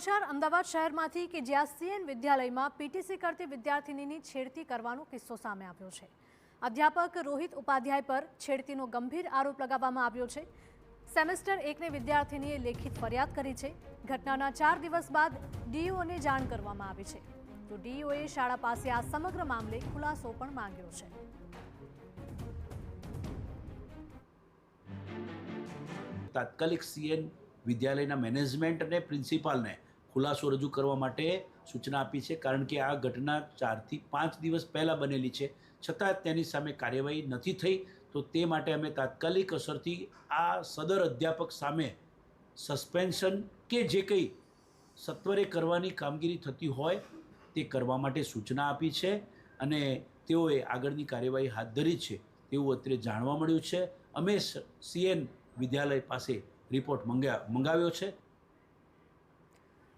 સમાચાર અમદાવાદ શહેરમાંથી કે જ્યાં સીએન વિદ્યાલયમાં પીટીસી કરતી વિદ્યાર્થિનીની છેડતી કરવાનો કિસ્સો સામે આવ્યો છે। અધ્યાપક રોહિત ઉપાધ્યાય પર છેડતીનો ગંભીર આરોપ લગાવવામાં આવ્યો છે। સેમેસ્ટર 1ની વિદ્યાર્થિનીએ લેખિત ફરિયાદ કરી છે। ઘટનાના 4 દિવસ બાદ ડીઈઓને જાણ કરવામાં આવી છે, તો ડીઈઓએ શાળા પાસે આ સમગ્ર મામલે ખુલાસો પણ માંગ્યો છે। તાત્કાલિક સીએન વિદ્યાલયના મેનેજમેન્ટ અને પ્રિન્સિપાલને ખુલાસો રજૂ કરવા માટે સૂચના આપી છે, કારણ કે આ ઘટના 4 થી 5 દિવસ પહેલાં બનેલી છે, છતાં તેની સામે કાર્યવાહી નથી થઈ। તો તે માટે અમે તાત્કાલિક અસરથી આ સદર અધ્યાપક સામે સસ્પેન્શન કે જે કંઈ સત્વરે કરવાની કામગીરી થતી હોય તે કરવા માટે સૂચના આપી છે અને તેઓએ આગળની કાર્યવાહી હાથ ધરી છે તેવું અત્યારે જાણવા મળ્યું છે। અમે સીએન વિદ્યાલય પાસે રિપોર્ટ મંગાવ્યો છે